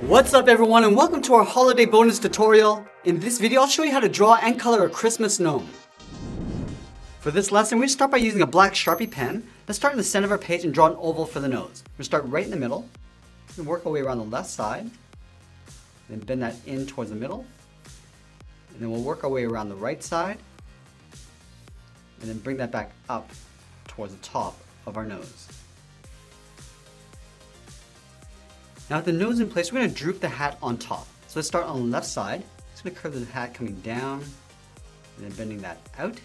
What's up everyone and welcome to our holiday bonus tutorial. In this video I'll show you how to draw and color a Christmas gnome. For this lesson we're going to start by using a black Sharpie pen. Let's start in the center of our page and draw an oval for the nose. We're going to start right in the middle and work our way around the left side. Then bend that in towards the middle. And then we'll work our way around the right side. And then bring that back up towards the top of our nose. Now with the nose in place, we're going to droop the hat on top. So let's start on the left side. Just going to curve the hat coming down and then bending that out.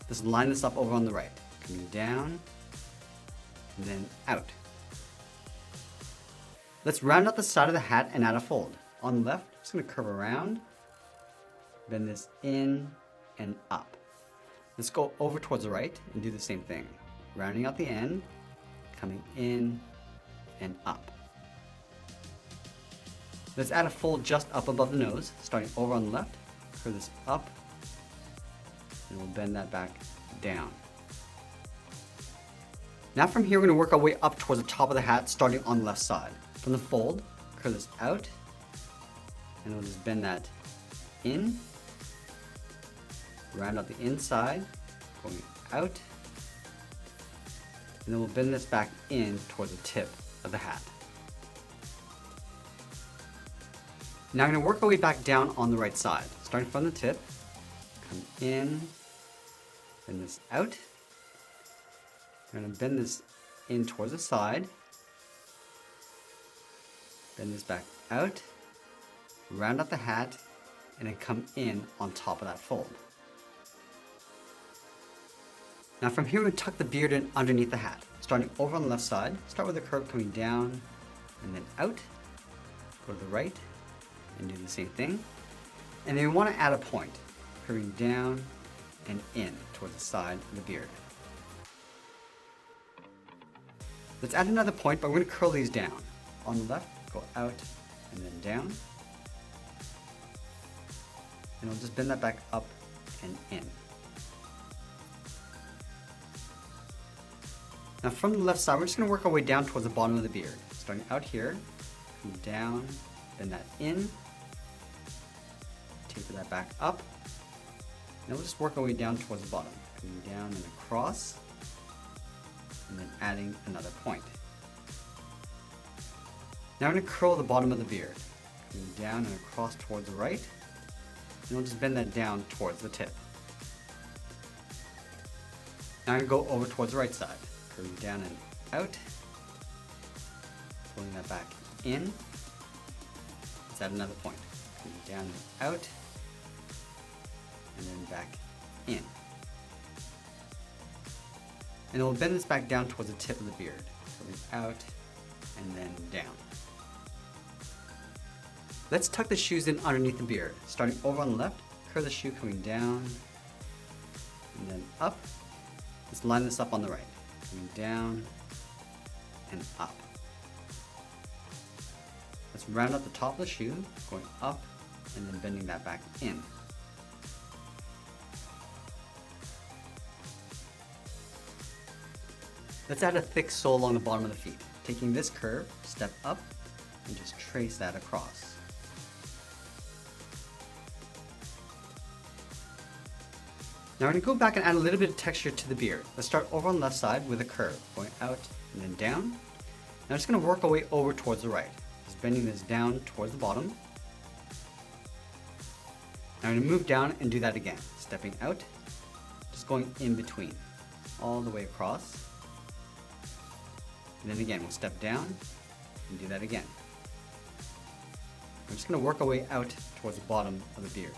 Just line this up over on the right. Coming down and then out. Let's round out the side of the hat and add a fold. On the left, just going to curve around, bend this in and up. Let's go over towards the right and do the same thing. Rounding out the end, coming in and up. Let's add a fold just up above the nose, starting over on the left, curve this up, and we'll bend that back down. Now from here, we're going to work our way up towards the top of the hat, starting on the left side. From the fold, curve this out, and we'll just bend that in, round out the inside, going out, and then we'll bend this back in towards the tip of the hat. Now I'm going to work our way back down on the right side. Starting from the tip, come in, bend this out. I'm going to bend this in towards the side, bend this back out, round out the hat, and then come in on top of that fold. Now from here, we're going to tuck the beard in underneath the hat. Starting over on the left side, start with a curve coming down and then out, go to the right, and do the same thing. And then we want to add a point, curving down and in towards the side of the beard. Let's add another point, but we're going to curl these down. On the left, go out and then down. And we'll just bend that back up and in. Now from the left side, we're just going to work our way down towards the bottom of the beard. Starting out here, come down, bend that in, taper that back up. Now we'll just work our way down towards the bottom, coming down and across, and then adding another point. Now we're going to curl the bottom of the beard, coming down and across towards the right, and we'll just bend that down towards the tip. Now I'm going to go over towards the right side, curving down and out, pulling that back in. Let's add another point, coming down and out, and then back in. And we'll bend this back down towards the tip of the beard, coming out and then down. Let's tuck the shoes in underneath the beard. Starting over on the left, curve the shoe coming down and then up. Let's line this up on the right, coming down and up. Let's round out the top of the shoe, going up and then bending that back in. Let's add a thick sole along the bottom of the feet. Taking this curve, step up and just trace that across. Now we're going to go back and add a little bit of texture to the beard. Let's start over on the left side with a curve, going out and then down. Now I'm just going to work our way over towards the right. Just bending this down towards the bottom. Now I'm going to move down and do that again. Stepping out, just going in between, all the way across. And then again, we'll step down and do that again. We're just going to work our way out towards the bottom of the beard.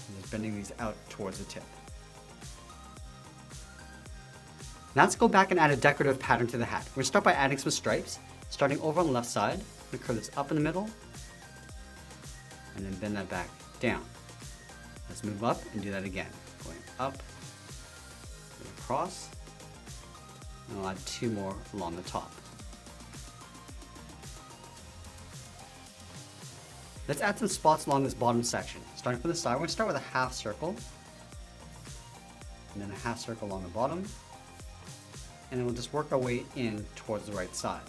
And just bending these out towards the tip. Now let's go back and add a decorative pattern to the hat. We're going to start by adding some stripes. Starting over on the left side, we're going to curve this up in the middle, and then bend that back down. Let's move up and do that again. Going up, and across, and I'll add two more along the top. Let's add some spots along this bottom section. Starting from the side, we're going to start with a half circle, and then a half circle along the bottom, and then we'll just work our way in towards the right side.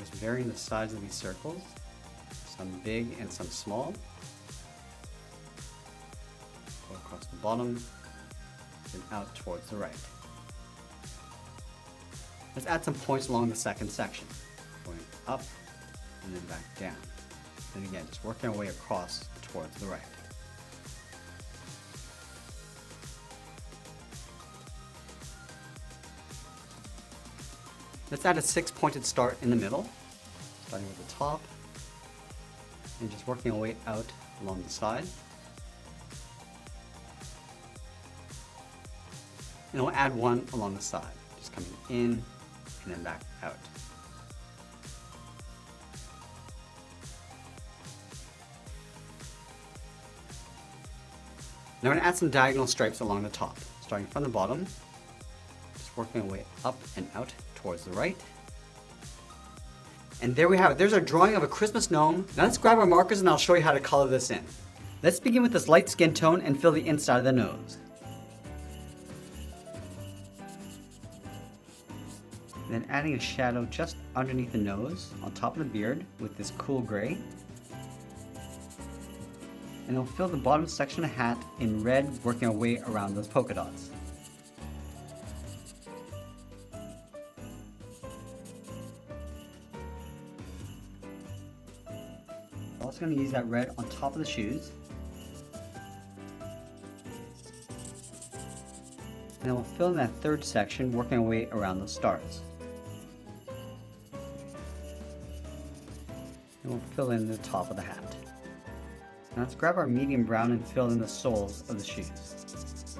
just varying the size of these circles, some big and some small. Go across the bottom and out towards the right. Let's add some points along the second section, going up and then back down. Then again, just working our way across towards the right. Let's add a 6-pointed start in the middle, starting with the top, and just working our way out along the side. And we'll add one along the side, just coming in and then back out. Now we're going to add some diagonal stripes along the top, starting from the bottom, just working our way up and out towards the right. And there we have it. There's our drawing of a Christmas gnome. Now let's grab our markers and I'll show you how to color this in. Let's begin with this light skin tone and fill the inside of the nose. Then adding a shadow just underneath the nose, on top of the beard, with this cool gray. And we'll fill the bottom section of the hat in red, working our way around those polka dots. I'm also going to use that red on top of the shoes. And then we'll fill in that third section, working our way around those stars. And we'll fill in the top of the hat. Now let's grab our medium brown and fill in the soles of the shoes.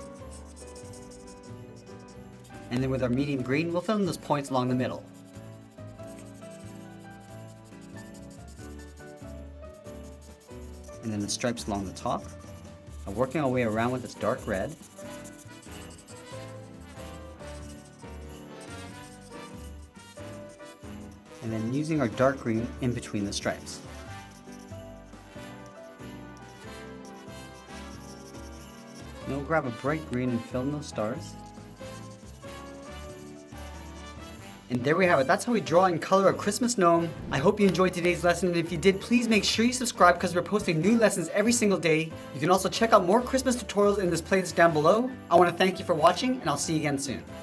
And then with our medium green, we'll fill in those points along the middle. And then the stripes along the top. Now working our way around with this dark red. And then using our dark green in between the stripes. Then we'll grab a bright green and fill in those stars. And there we have it. That's how we draw and color a Christmas gnome. I hope you enjoyed today's lesson, and if you did, please make sure you subscribe because we're posting new lessons every single day. You can also check out more Christmas tutorials in this playlist down below. I want to thank you for watching, and I'll see you again soon.